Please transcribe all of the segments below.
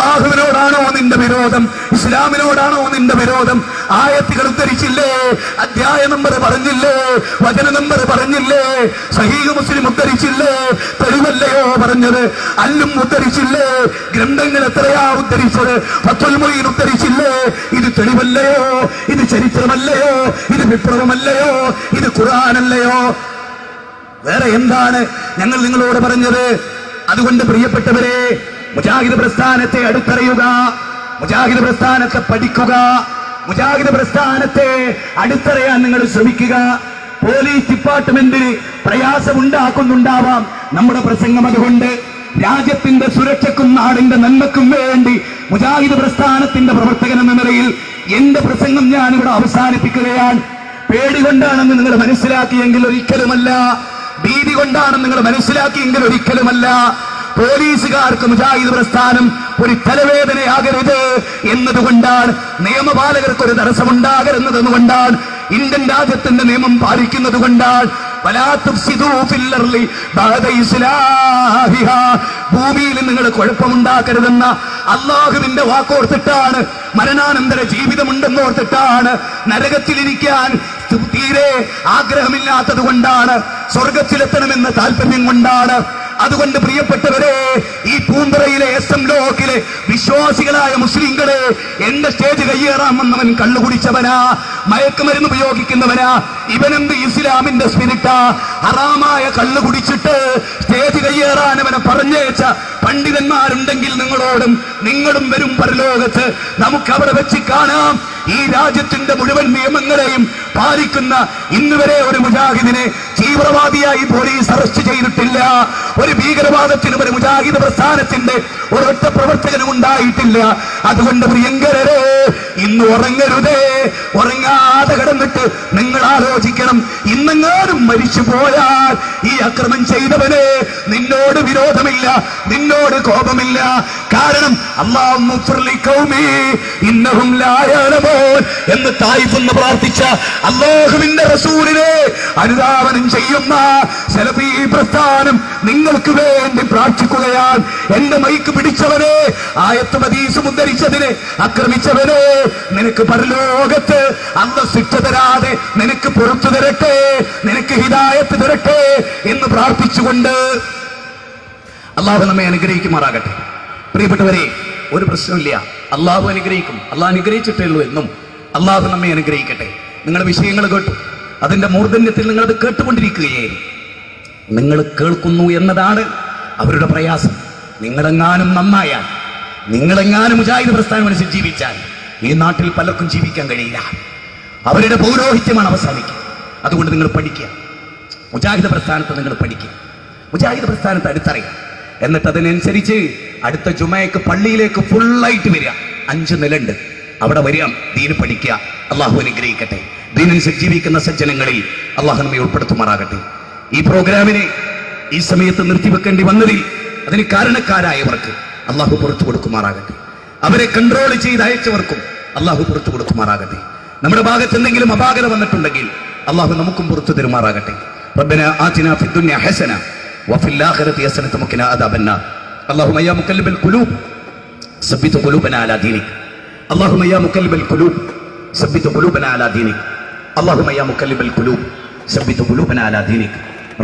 അള്ളാഹുവിനോടാണോ നിന്റെ വിരോധം? ഇസ്ലാമിനോടാണോ നിന്റെ വിരോധം? ആയത്തുകൾ ഉദ്ധരിച്ചില്ലേ? അധ്യായ നമ്പർ പറഞ്ഞില്ലേ? വചന നമ്പർ പറഞ്ഞില്ലേ? സഹീഹ് മുസ്ലിം ഉദ്ധരിച്ചില്ലേ? തെളിവല്ലയോ പറഞ്ഞത്? അല്ലും ഉദ്ധരിച്ചില്ലേ? ഗ്രന്ഥങ്ങൾ എത്രയാ ഉദ്ധരിച്ചത്? ഫത്വൽ മുഈൻ ഉദ്ധരിച്ചില്ലേ? ഇത് തെളിവല്ലയോ? ഇത് ചരിത്രമല്ലയോ? ഇത് വിപ്ലവമല്ലയോ? ഇത് ഖുർആനല്ലയോ? വേറെ എന്താണ് ഞങ്ങൾ നിങ്ങളോട് പറഞ്ഞത്? അതുകൊണ്ട് പ്രിയപ്പെട്ടവരെ, മുജാഹിദ് പ്രസ്ഥാനത്തെ അടുത്തറിയുക, മുജാഹിദ് പ്രസ്ഥാനത്തെ പഠിക്കുക, മുജാഹിദ് പ്രസ്ഥാനത്തെ അടുത്തറിയാൻ നിങ്ങൾ ശ്രമിക്കുക. പോലീസ് ഡിപ്പാർട്ട്മെന്റിന് പ്രയാസമുണ്ടാക്കുന്നുണ്ടാവാം നമ്മുടെ പ്രസംഗം. അതുകൊണ്ട് രാജ്യത്തിന്റെ സുരക്ഷയ്ക്കും നാടിന്റെ നന്മയ്ക്കും വേണ്ടി മുജാഹിദ് പ്രസ്ഥാനത്തിന്റെ പ്രവർത്തകൻ എന്ന നിലയിൽ എന്റെ പ്രസംഗം ഞാനിവിടെ അവസാനിപ്പിക്കുകയാണ്. പേടി കൊണ്ടാണെന്ന് നിങ്ങൾ മനസ്സിലാക്കിയെങ്കിൽ ഒരിക്കലുമല്ല, ഭീതി കൊണ്ടാണെന്ന് നിങ്ങൾ മനസ്സിലാക്കിയെങ്കിൽ ഒരിക്കലുമല്ല. പോലീസുകാർക്ക് മുജാഹിദ് പ്രസ്ഥാനം ഒരു തലവേദനയാകരുത് എന്നതുകൊണ്ടാണ്, നിയമപാലകർക്ക് ഒരു തടസ്സമുണ്ടാകരുതെന്നുകൊണ്ടാണ്, ഇന്ത്യൻ രാജ്യത്തിന്റെ നിയമം പാലിക്കുന്നത് കൊണ്ടാണ്. ഭൂമിയിൽ നിങ്ങൾ കുഴപ്പമുണ്ടാക്കരുതെന്ന അള്ളാഹുവിന്റെ വാക്കോർത്തിട്ടാണ്, മരണാനന്തര ജീവിതമുണ്ടെന്നോർത്തിട്ടാണ്, നരകത്തിലിരിക്കാൻ തീരെ ആഗ്രഹമില്ലാത്തത് കൊണ്ടാണ്, സ്വർഗത്തിലെത്തണമെന്ന താല്പര്യം കൊണ്ടാണ്. അതുകൊണ്ട് പ്രിയപ്പെട്ടവരെ, ഈ പൂന്തറയിലെ SM ബ്ലോക്കിലെ വിശ്വാസികളായ മുസ്ലിങ്ങളെ, എന്റെ സ്റ്റേജ് കയ്യേറാമെന്നവൻ കള്ളുകുടിച്ചവനാ, മയക്കുമരുന്ന് ഉപയോഗിക്കുന്നവനാ, ഇവനെന്ത് ഇസ്ലാമിന്റെ സ്പിരിറ്റാ? ഹറാമായ കള്ളു കുടിച്ചിട്ട് സ്റ്റേജ് കയ്യേറാൻ അവനെ പറഞ്ഞേച്ച പണ്ഡിതന്മാരുണ്ടെങ്കിൽ നിങ്ങളും വരും പരലോകത്ത്. നമുക്ക് അവിടെ വെച്ച് കാണാം. ഈ രാജ്യത്തിന്റെ മുഴുവൻ നിയമങ്ങളെയും പാലിക്കുന്ന ഇന്നുവരെ ഒരു മുജാഹിദിനെ തീവ്രവാദിയായി പോലീസ് അറസ്റ്റ് ചെയ്തിട്ടില്ല. ഒരു ഭീകരവാദത്തിനും ഒരു മുജാഹിദ് പ്രസ്ഥാനത്തിന്റെ ഒരൊറ്റ പ്രവർത്തകനും ഉണ്ടായിട്ടില്ല. അതുകൊണ്ട് പ്രിയങ്കരരെ, ഇന്ന് ഉറങ്ങരുതേ. ഉറങ്ങാതെ കിടന്നിട്ട് നിങ്ങൾ ആലോചിക്കണം, ഇന്നെങ്ങാനും മരിച്ചു പോയാൽ ഈ അക്രമം ചെയ്തവനെ നിന്നോട് വിരോധമില്ല, നിന്നോട് കോപമില്ല. കാരണം എന്ന് തായിഫെന്ന് പ്രാർത്ഥിച്ച അല്ലാഹുവിന്റെ റസൂലിനെ അനുധാവനം ചെയ്യുന്ന സലഫി പ്രസ്ഥാനം നിങ്ങൾക്ക് വേണ്ടി പ്രാർത്ഥിക്കുകയാണ്. എന്റെ മൈക്ക് പിടിച്ചവനെ, ആയത്തും ഹദീസും ഉദ്ധരിച്ചതിനെ ആക്രമിച്ചവനെ, നിനക്ക് പരലോകത്ത് അല്ലാഹു ശിക്ഷ തരാതെ നിനക്ക് പുറത്തു തരട്ടെ, നിനക്ക് ഹിദായത്ത് തരട്ടെ എന്ന് പ്രാർത്ഥിച്ചുകൊണ്ട് അള്ളാഹു നമ്മെ അനുഗ്രഹിക്കുമാറാകട്ടെ. പ്രിയപ്പെട്ടവരെ, ഒരു പ്രശ്നമില്ല, അള്ളാഹു അനുഗ്രഹിക്കും. അള്ളാഹു അനുഗ്രഹിച്ചിട്ടേ ഉള്ളൂ എന്നും. അള്ളാഹു നമ്മെ അനുഗ്രഹിക്കട്ടെ. നിങ്ങളുടെ വിഷയങ്ങൾ കേട്ടു, അതിന്റെ മൂർധന്യത്തിൽ നിങ്ങളത് കേട്ടുകൊണ്ടിരിക്കുകയായിരുന്നു. നിങ്ങൾ കേൾക്കുന്നു എന്നതാണ് അവരുടെ പ്രയാസം. നിങ്ങളെങ്ങാനും നന്നായാൽ, നിങ്ങളെങ്ങാനും മുജാഹിദ് പ്രസ്ഥാനം അനുസരിച്ച് ജീവിച്ചാൽ ഈ നാട്ടിൽ പലർക്കും ജീവിക്കാൻ കഴിയില്ല. അവരുടെ പൗരോഹിത്യമാണ് അവസാനിക്കുക. അതുകൊണ്ട് നിങ്ങൾ പഠിക്കുക, മുജാഹിദ് പ്രസ്ഥാനത്ത് നിങ്ങൾ പഠിക്കുക, മുജാഹിദ് പ്രസ്ഥാനത്ത് അടുത്തറിയുക. എന്നിട്ട് അതിനനുസരിച്ച് അടുത്ത ജുമയ്ക്ക് പള്ളിയിലേക്ക് ഫുള്ളായിട്ട് വരിക. 5 നിലയുണ്ട്, അവിടെ വരിക, ദീന് പഠിക്കുക. അള്ളാഹു അനുഗ്രഹിക്കട്ടെ. ദീനനുസരിച്ച് ജീവിക്കുന്ന സജ്ജനങ്ങളിൽ അള്ളാഹു നമ്മെ ഉൾപ്പെടുത്തുമാറാകട്ടെ. ഈ പ്രോഗ്രാമിനെ ഈ സമയത്ത് നിർത്തിവെക്കേണ്ടി വന്നതിൽ അതിന് കാരണക്കാരായവർക്ക് അള്ളാഹു പുറത്തു കൊടുക്കുമാറാകട്ടെ. അവരെ കൺട്രോൾ ചെയ്ത് അയച്ചവർക്കും അള്ളാഹു പുറത്തു കൊടുക്കുമാറാകട്ടെ. നമ്മുടെ ഭാഗത്ത് എന്തെങ്കിലും അപാകത വന്നിട്ടുണ്ടെങ്കിൽ അള്ളാഹു നമുക്കും പുറത്തു തരുമാറാകട്ടെ. റബ്ബനാ ആതിനാ ഫിദ്ദുനിയ ഹസന വഫിൽ ആഖിറതി ഹസനത വഖിനാ അദാബന്നാർ. اللهم يا مقلب القلوب ثبت قلوبنا على دينك. اللهم يا مقلب القلوب ثبت قلوبنا على دينك. اللهم يا مقلب القلوب ثبت قلوبنا على دينك.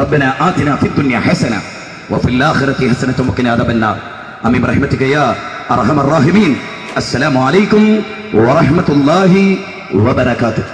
ربنا آتنا في الدنيا حسنة وفي الآخرة حسنة وقنا عذاب النار. آمين برحمتك يا أرحم الراحمين. السلام عليكم ورحمة الله وبركاته.